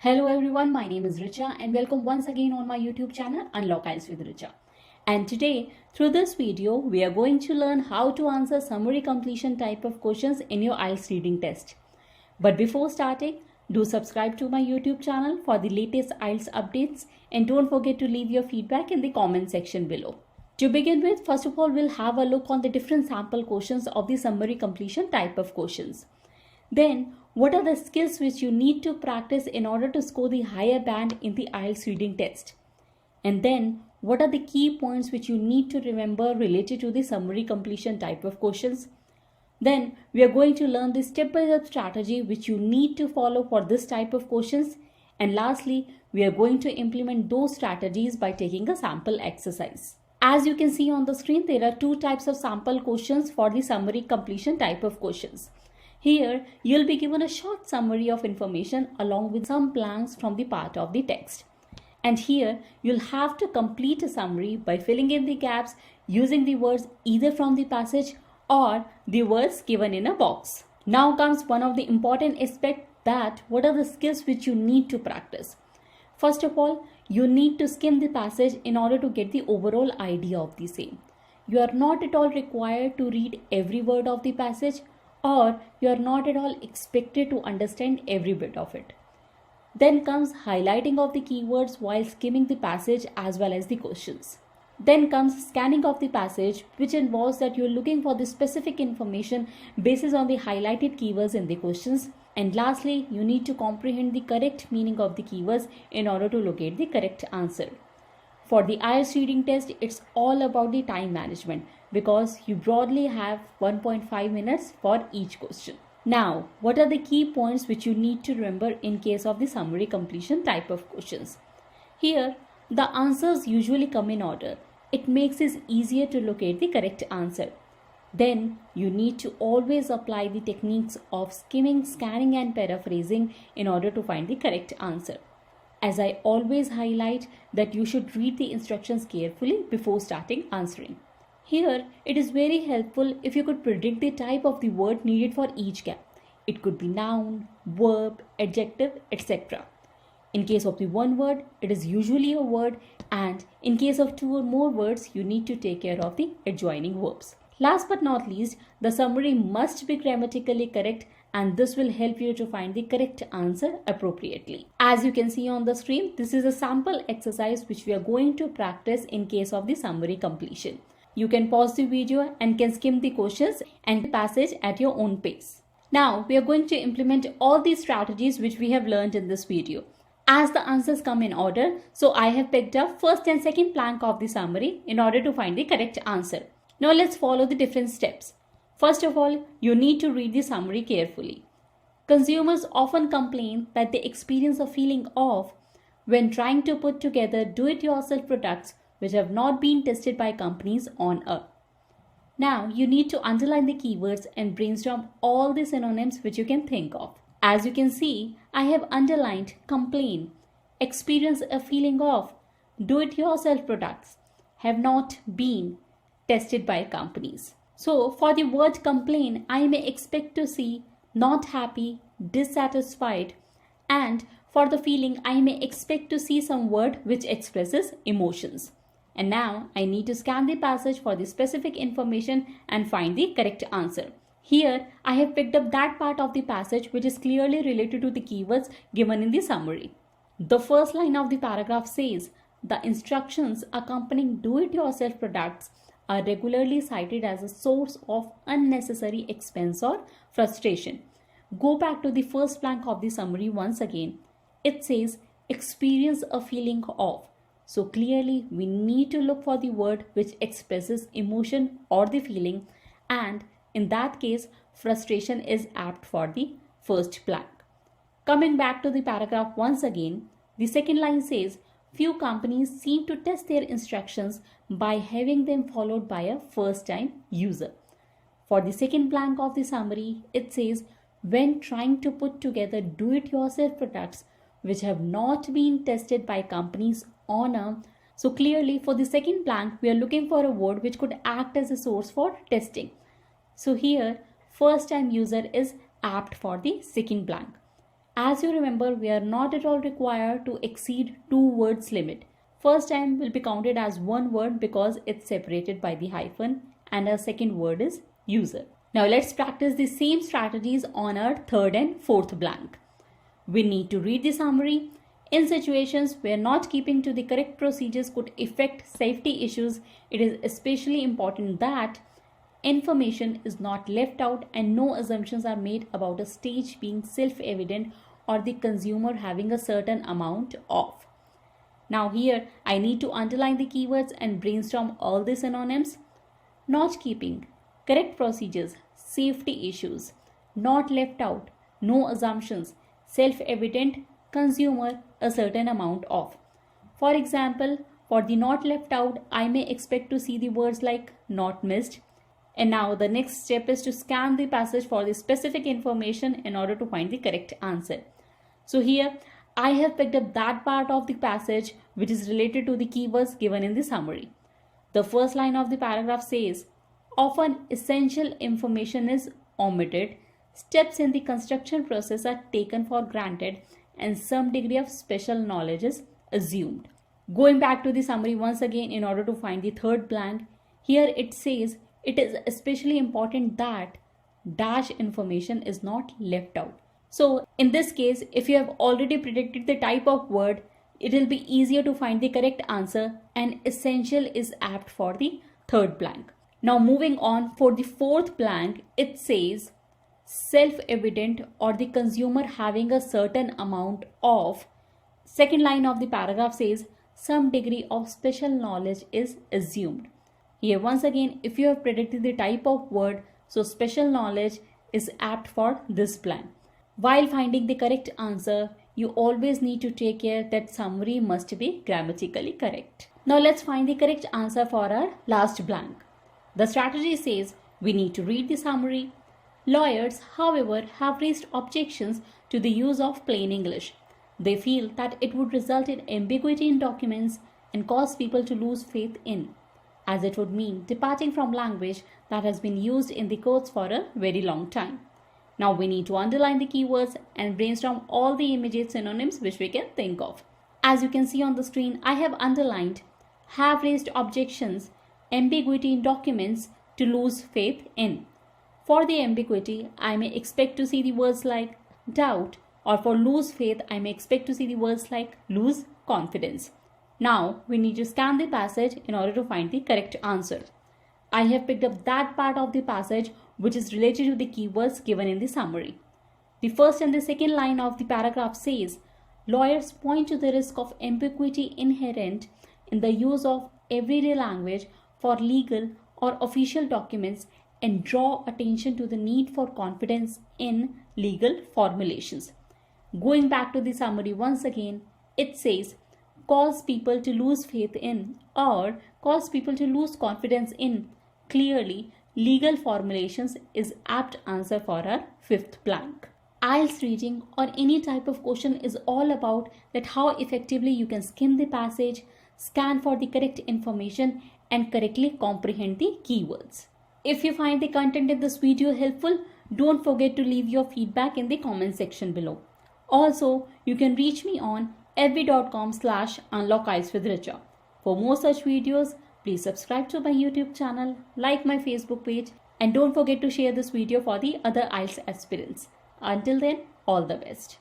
Hello everyone, my name is Richa and welcome once again on my YouTube channel Unlock IELTS with Richa. And today, through this video, we are going to learn how to answer summary completion type of questions in your IELTS reading test. But before starting, do subscribe to my YouTube channel for the latest IELTS updates and don't forget to leave your feedback in the comment section below. To begin with, first of all, we'll have a look on the different sample questions of the summary completion type of questions. Then, what are the skills which you need to practice in order to score the higher band in the IELTS reading test? And then, what are the key points which you need to remember related to the summary completion type of questions? Then, we are going to learn the step-by-step strategy which you need to follow for this type of questions. And lastly, we are going to implement those strategies by taking a sample exercise. As you can see on the screen, there are two types of sample questions for the summary completion type of questions. Here, you'll be given a short summary of information along with some blanks from the part of the text. And here, you'll have to complete a summary by filling in the gaps using the words either from the passage or the words given in a box. Now comes one of the important aspects, that what are the skills which you need to practice. First of all, you need to skim the passage in order to get the overall idea of the same. You are not at all required to read every word of the passage, or you are not at all expected to understand every bit of it. Then comes highlighting of the keywords while skimming the passage as well as the questions. Then comes scanning of the passage, which involves that you are looking for the specific information based on the highlighted keywords in the questions. And lastly, you need to comprehend the correct meaning of the keywords in order to locate the correct answer. For the IELTS reading test, it's all about the time management because you broadly have 1.5 minutes for each question. Now, what are the key points which you need to remember in case of the summary completion type of questions? Here, the answers usually come in order. It makes it easier to locate the correct answer. Then, you need to always apply the techniques of skimming, scanning and paraphrasing in order to find the correct answer. As I always highlight that you should read the instructions carefully before starting answering. Here, it is very helpful if you could predict the type of the word needed for each gap. It could be noun, verb, adjective, etc. In case of the one word, it is usually a word, and in case of two or more words, you need to take care of the adjoining verbs. Last but not least, the summary must be grammatically correct, and this will help you to find the correct answer appropriately. As you can see on the screen, this is a sample exercise which we are going to practice in case of the summary completion. You can pause the video and can skim the questions and the passage at your own pace. Now, we are going to implement all these strategies which we have learned in this video. As the answers come in order, so I have picked up first and second plank of the summary in order to find the correct answer. Now let's follow the different steps. First of all, you need to read the summary carefully. Consumers often complain that they experience a feeling of when trying to put together do-it-yourself products which have not been tested by companies on Earth. Now, you need to underline the keywords and brainstorm all the synonyms which you can think of. As you can see, I have underlined complain, experience a feeling of, do-it-yourself products, have not been tested by companies. So, for the word complain, I may expect to see not happy, dissatisfied, and for the feeling, I may expect to see some word which expresses emotions. And now, I need to scan the passage for the specific information and find the correct answer. Here, I have picked up that part of the passage which is clearly related to the keywords given in the summary. The first line of the paragraph says, the instructions accompanying do-it-yourself products are regularly cited as a source of unnecessary expense or frustration. Go back to the first plank of the summary once again. It says, experience a feeling of. So clearly, we need to look for the word which expresses emotion or the feeling, and in that case, frustration is apt for the first plank. Coming back to the paragraph once again, the second line says, few companies seem to test their instructions by having them followed by a first-time user. For the second plank of the summary, it says, when trying to put together do-it-yourself products which have not been tested by companies on Earth. So clearly, for the second plank, we are looking for a word which could act as a source for testing. So here, first-time user is apt for the second plank. As you remember, we are not at all required to exceed 2 words limit. First time will be counted as one word because it's separated by the hyphen, and our second word is user. Now let's practice the same strategies on our third and fourth blank. We need to read the summary. In situations where not keeping to the correct procedures could affect safety issues, it is especially important that information is not left out and no assumptions are made about a stage being self-evident or the consumer having a certain amount of. Now here I need to underline the keywords and brainstorm all the synonyms. Not keeping, correct procedures, safety issues, not left out, no assumptions, self-evident, consumer, a certain amount of. For example, for the not left out, I may expect to see the words like not missed. And now the next step is to scan the passage for the specific information in order to find the correct answer. So here I have picked up that part of the passage which is related to the keywords given in the summary. The first line of the paragraph says, often essential information is omitted, steps in the construction process are taken for granted, and some degree of special knowledge is assumed. Going back to the summary once again in order to find the third blank, here it says it is especially important that dash information is not left out. So in this case, if you have already predicted the type of word, it will be easier to find the correct answer, and essential is apt for the third blank. Now moving on, for the fourth blank, it says self-evident or the consumer having a certain amount of. Second line of the paragraph says some degree of special knowledge is assumed. Here once again, if you have predicted the type of word, so special knowledge is apt for this blank. While finding the correct answer, you always need to take care that summary must be grammatically correct. Now let's find the correct answer for our last blank. The strategy says we need to read the summary. Lawyers, however, have raised objections to the use of plain English. They feel that it would result in ambiguity in documents and cause people to lose faith in, as it would mean departing from language that has been used in the courts for a very long time. Now we need to underline the keywords and brainstorm all the immediate synonyms which we can think of. As you can see on the screen, I have underlined have raised objections, ambiguity in documents, to lose faith in. For the ambiguity, I may expect to see the words like doubt, or for lose faith, I may expect to see the words like lose confidence. Now, we need to scan the passage in order to find the correct answer. I have picked up that part of the passage which is related to the keywords given in the summary. The first and the second line of the paragraph says, lawyers point to the risk of ambiguity inherent in the use of everyday language for legal or official documents and draw attention to the need for confidence in legal formulations. Going back to the summary once again, it says cause people to lose faith in or cause people to lose confidence in. Clearly, legal formulations is apt answer for our fifth blank. IELTS reading or any type of question is all about that how effectively you can skim the passage, scan for the correct information and correctly comprehend the keywords. If you find the content in this video helpful, don't forget to leave your feedback in the comment section below. Also, you can reach me on fb.com/unlockieltswithricha. For more such videos, please subscribe to my YouTube channel, like my Facebook page, and don't forget to share this video for the other IELTS aspirants. Until then, all the best.